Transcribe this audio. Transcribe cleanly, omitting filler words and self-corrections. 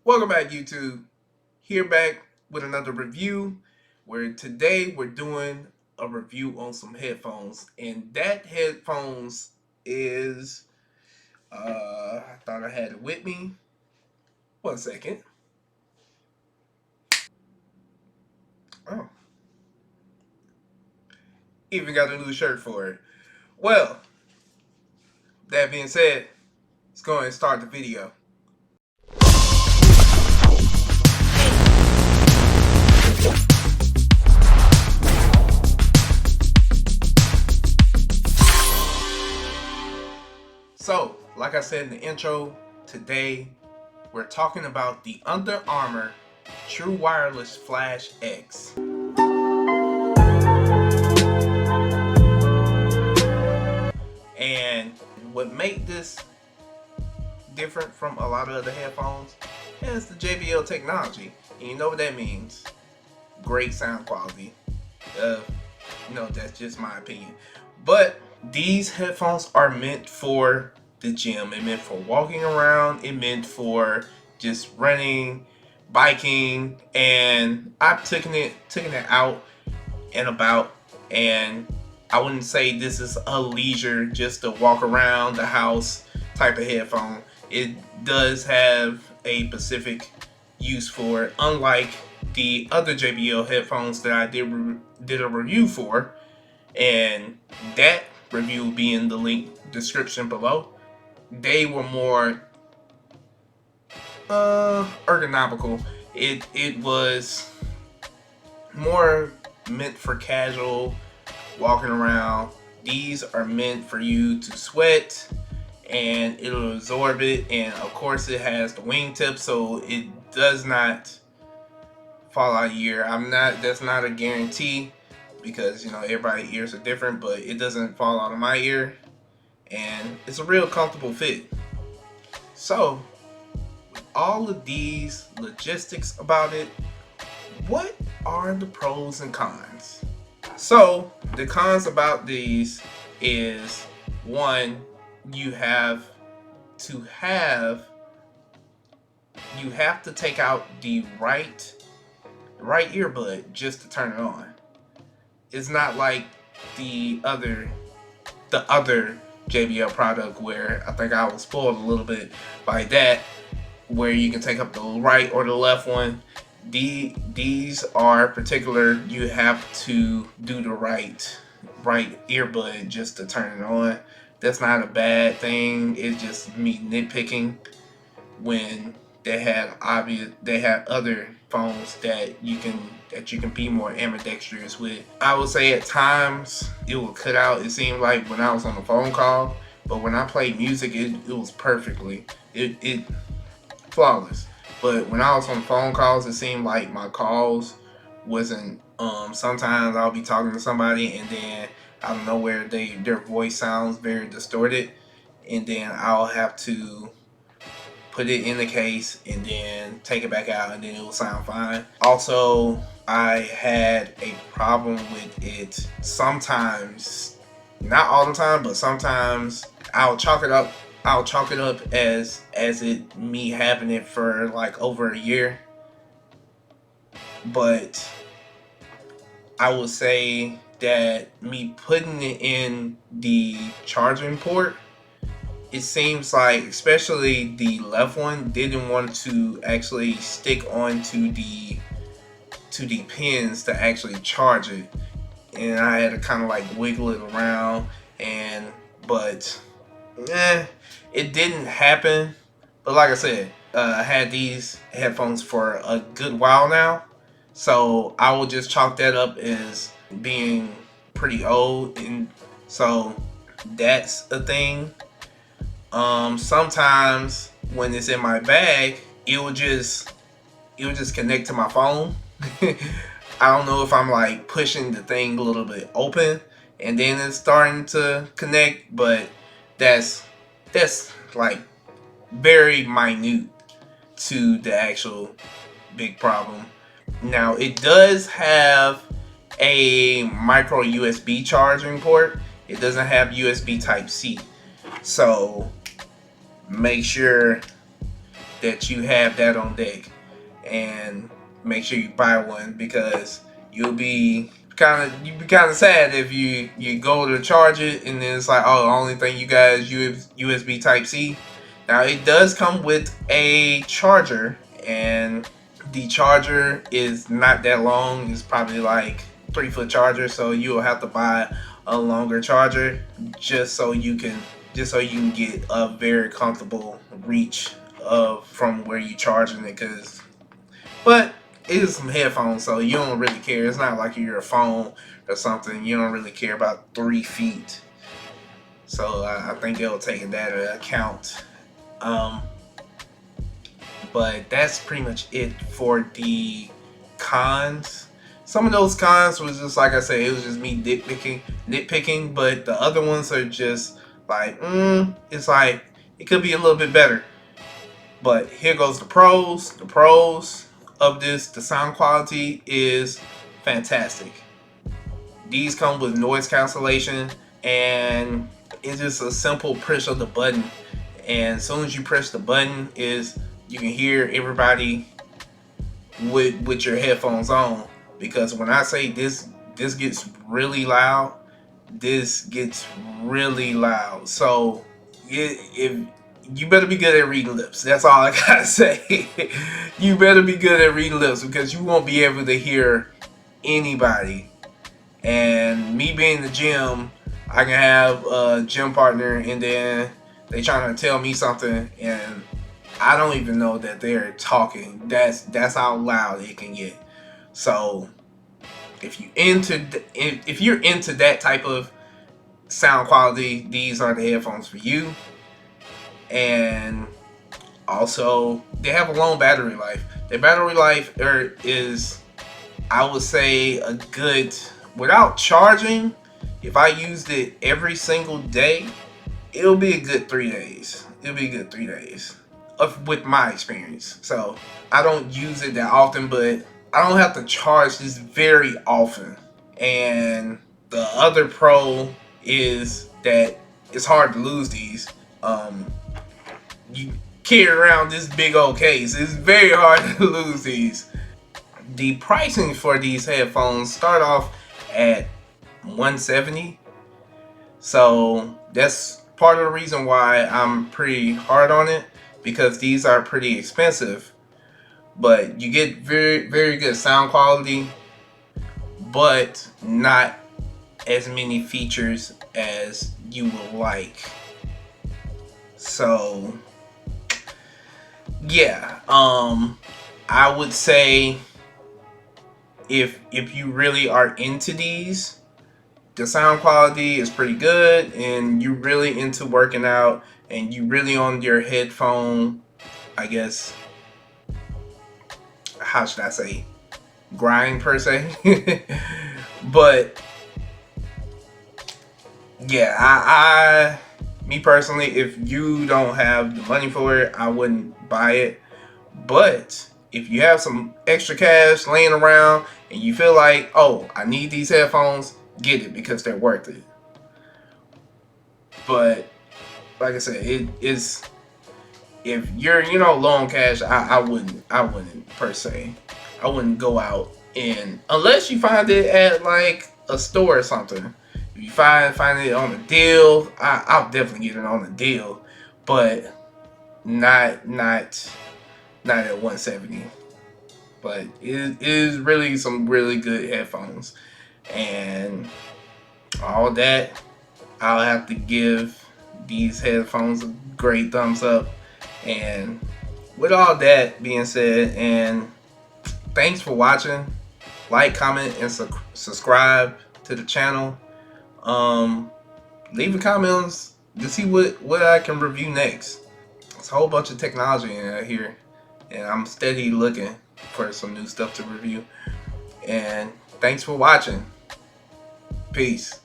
Welcome back, YouTube. Here back with another review where today we're doing a review on some headphones. And that headphones is I thought I had it with me. One second. Oh, even got a new shirt for it. Well, that being said, let's go ahead and start the video. So, like I said in the intro, today we're talking about the Under Armour True Wireless Flash X. And what made this different from a lot of other headphones is the JBL technology. And you know what that means. Great sound quality. That's just my opinion. But these headphones are meant for the gym. It meant for walking around. It meant for just running, biking, and I've taken it out and about, and I wouldn't say this is a leisure just to walk around the house type of headphone. It does have a specific use for it, unlike the other JBL headphones that I did a review for, and that review will be in the link description below. They were more ergonomical. It was more meant for casual walking around. These are meant for you to sweat and it'll absorb it, and of course it has the wingtip so it does not fall out of your ear. That's not a guarantee because everybody's ears are different, but it doesn't fall out of my ear and it's a real comfortable fit. So with all of these logistics about it, what are the pros and cons? So the cons about these is, one, you have to take out the right earbud just to turn it on. It's not like the other JBL product where I think I was spoiled a little bit by that, where you can take up the right or the left one. These are particular. You have to do the right earbud just to turn it on. That's not a bad thing. It's just me nitpicking when they have other phones that you can be more ambidextrous with. I would say at times it will cut out. It seemed like when I was on the phone call, but when I played music, it was perfectly it flawless. But when I was on phone calls, it seemed like my calls wasn't. Sometimes I'll be talking to somebody and then out of nowhere their voice sounds very distorted, and then I'll have to put it in the case and then take it back out and then it will sound fine. Also, I had a problem with it sometimes, not all the time, but sometimes I'll chalk it up as it me having it for like over a year. But I would say that me putting it in the charging port, it seems like especially the left one didn't want to actually stick onto the pins to actually charge it, and I had to kind of like wiggle it around, but it didn't happen. But like I said, I had these headphones for a good while now, so I will just chalk that up as being pretty old, and so that's a thing. Sometimes when it's in my bag, it will just connect to my phone. I don't know if I'm like pushing the thing a little bit open and then it's starting to connect, but that's like very minute to the actual big problem. Now it does have a micro USB charging port. It doesn't have USB Type C. So make sure that you have that on deck, and make sure you buy one, because you'll be kind of sad if you go to charge it and then it's like, oh, the only thing you got is USB Type C. Now it does come with a charger, and the charger is not that long. It's probably like 3-foot charger, so you'll have to buy a longer charger just so you can get a very comfortable reach of from where you're charging it. But it is some headphones, so you don't really care. It's not like you're a phone or something. You don't really care about 3 feet. So I think they'll take that into account. But that's pretty much it for the cons. Some of those cons was just, like I said, it was just me nitpicking. But the other ones are just like, it's like it could be a little bit better. But here goes the pros. The pros of this: the sound quality is fantastic. These come with noise cancellation, and it's just a simple push of the button. And as soon as you press the button, you can hear everybody with your headphones on. Because when I say this gets really loud, this gets really loud. So if you better be good at reading lips. That's all I gotta say. You better be good at reading lips, because you won't be able to hear anybody. And me being in the gym, I can have a gym partner and then they trying to tell me something and I don't even know that they're talking. That's how loud it can get. So if you're into that type of sound quality, these are the headphones for you. And also, they have a long battery life. Their battery life is, I would say, a good, without charging, if I used it every single day, it'll be a good 3 days. It'll be a good 3 days with my experience. So I don't use it that often, but I don't have to charge this very often. And the other pro is that it's hard to lose these. You carry around this big old case. It's very hard to lose these. The pricing for these headphones start off at $170. So that's part of the reason why I'm pretty hard on it, because these are pretty expensive. But you get very, very good sound quality, but not as many features as you would like. So yeah, I would say if you really are into these, the sound quality is pretty good, and you're really into working out and you really on your headphone, I guess, how should I say, grind per se. But yeah, me personally, if you don't have the money for it, I wouldn't buy it. But if you have some extra cash laying around and you feel like, oh, I need these headphones, get it, because they're worth it. But like I said, it is, if you're low on cash, I wouldn't per se. I wouldn't go out, and unless you find it at like a store or something. If you find it on a deal, I'll definitely get it on a deal, but not at 170. But it is really some really good headphones, and all that, I'll have to give these headphones a great thumbs up. And with all that being said, and thanks for watching. Like, comment, and subscribe to the channel. Leave a comments to see what I can review next. There's a whole bunch of technology in here, and I'm steady looking for some new stuff to review. And thanks for watching. Peace.